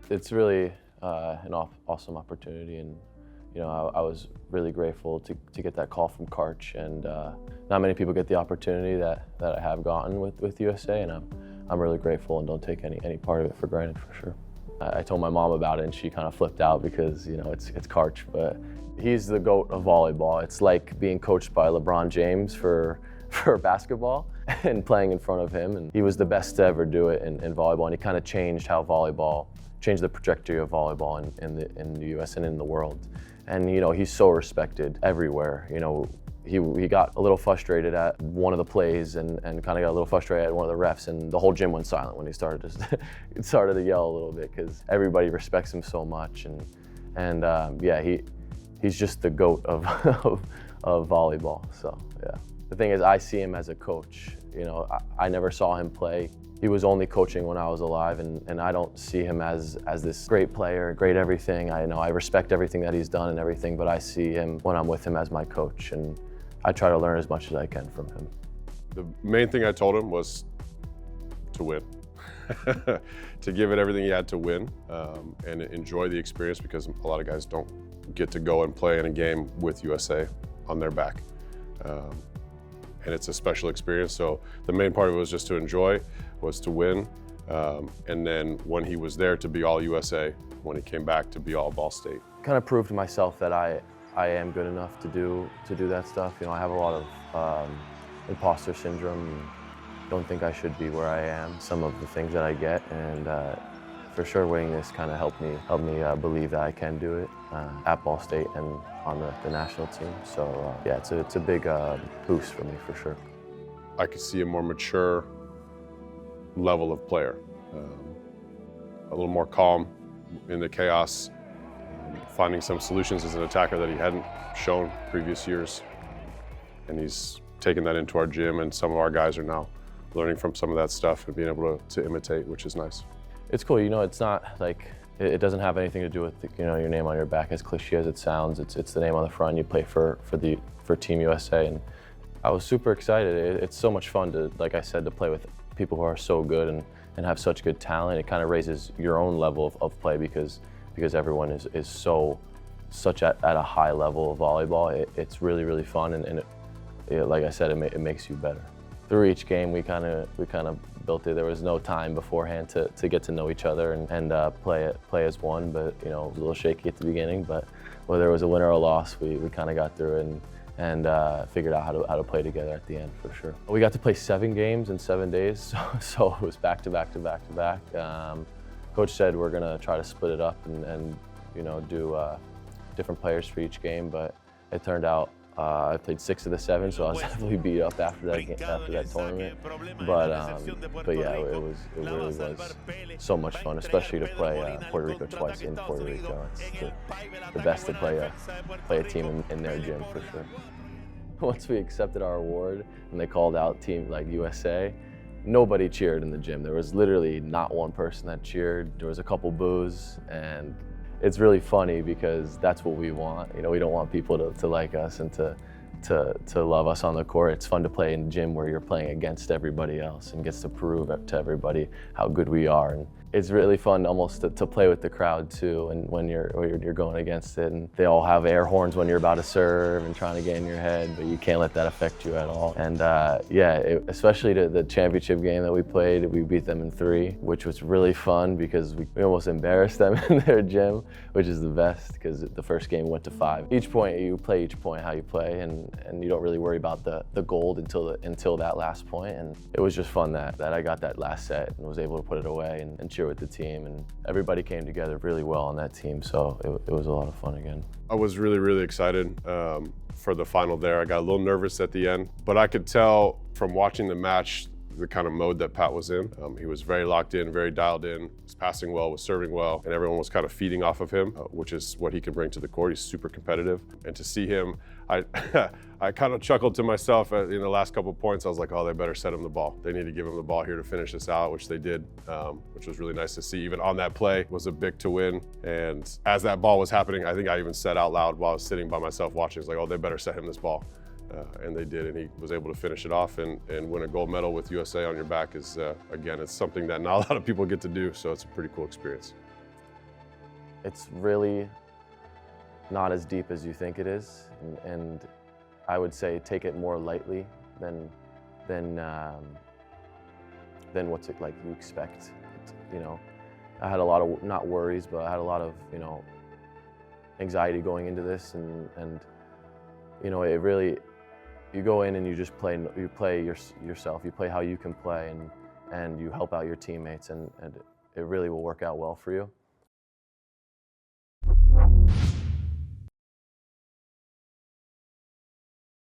It's really an awesome opportunity, and I was really grateful to get that call from Karch, and not many people get the opportunity that I have gotten with USA, and I'm really grateful and don't take any part of it for granted, for sure. I told my mom about it, and she kind of flipped out because it's Karch, but he's the GOAT of volleyball. It's like being coached by LeBron James for basketball and playing in front of him, and he was the best to ever do it in volleyball, and he kind of changed the trajectory of volleyball in the US and in the world. And he's so respected everywhere. He got a little frustrated at one of the plays and kind of got a little frustrated at one of the refs, and the whole gym went silent when he started to yell a little bit, because everybody respects him so much, and yeah, he's just the GOAT of of volleyball. So yeah. The thing is, I see him as a coach. I never saw him play. He was only coaching when I was alive, and I don't see him as this great player, great everything. I respect everything that he's done and everything, but I see him when I'm with him as my coach, and I try to learn as much as I can from him. The main thing I told him was to win, to give it everything he had to win, and enjoy the experience, because a lot of guys don't get to go and play in a game with USA on their back. And it's a special experience, so the main part of it was just to enjoy, was to win, and then when he was there to be all USA, when he came back to be all Ball State. Kind of proved to myself that I am good enough to do that stuff. I have a lot of imposter syndrome. Don't think I should be where I am. Some of the things that I get, and for sure winning this kind of helped me believe that I can do it at Ball State and on the national team. So yeah, it's a big boost for me, for sure. I could see a more mature level of player, a little more calm in the chaos, finding some solutions as an attacker that he hadn't shown previous years. And he's taken that into our gym, and some of our guys are now learning from some of that stuff and being able to imitate, which is nice. It's cool. It's not like, it doesn't have anything to do with your name on your back, as cliche as it sounds. It's the name on the front. You play for Team USA, and I was super excited. It's so much fun to, like I said, to play with people who are so good and have such good talent. It kind of raises your own level of play, because everyone is such at a high level of volleyball. It's really, really fun, and like I said, it makes you better. Through each game, we kind of built it. There was no time beforehand to get to know each other and play as one. But it was a little shaky at the beginning. But whether it was a win or a loss, we kind of got through it and figured out how to play together at the end, for sure. We got to play 7 games in 7 days, so it was back to back to back to back. Coach said we're gonna try to split it up and do different players for each game, but it turned out I played 6 of the 7, so I was definitely beat up after that tournament. But yeah, it really was so much fun, especially to play Puerto Rico twice in Puerto Rico. It's the best to play a team in their gym, for sure. Once we accepted our award and they called out team like USA, nobody cheered in the gym. There was literally not one person that cheered. There was a couple boos, and it's really funny because that's what we want. We don't want people to like us and to love us on the court. It's fun to play in the gym where you're playing against everybody else and gets to prove to everybody how good we are. And it's really fun almost to play with the crowd too, and when you're going against it, and they all have air horns when you're about to serve and trying to get in your head, but you can't let that affect you at all. And yeah, especially the championship game that we played, we beat them in 3, which was really fun because we almost embarrassed them in their gym, which is the best, because the first game went to 5. Each point, you play each point how you play, and you don't really worry about the gold until that last point. And it was just fun that I got that last set and was able to put it away and cheer with the team, and everybody came together really well on that team, so it was a lot of fun again. I was really, really excited for the final there. I got a little nervous at the end, but I could tell from watching the match the kind of mode that Pat was in. He was very locked in, very dialed in, was passing well, was serving well, and everyone was kind of feeding off of him, which is what he can bring to the court. He's super competitive. And to see him, I kind of chuckled to myself in the last couple of points. I was like, oh, they better set him the ball. They need to give him the ball here to finish this out, which they did, which was really nice to see. Even on that play was a big to win. And as that ball was happening, I think I even said out loud while I was sitting by myself watching, it's like, oh, they better set him this ball. And they did, and he was able to finish it off and win a gold medal with USA on your back is, again, it's something that not a lot of people get to do, so it's a pretty cool experience. it's really not as deep as you think it is, and I would say take it more lightly than what's it like you expect. You know, I had a lot of, not worries, but I had a lot of, you know, anxiety going into this, and you know, it really, you go in and you just play, yourself, you play how you can play, and you help out your teammates, and it really will work out well for you.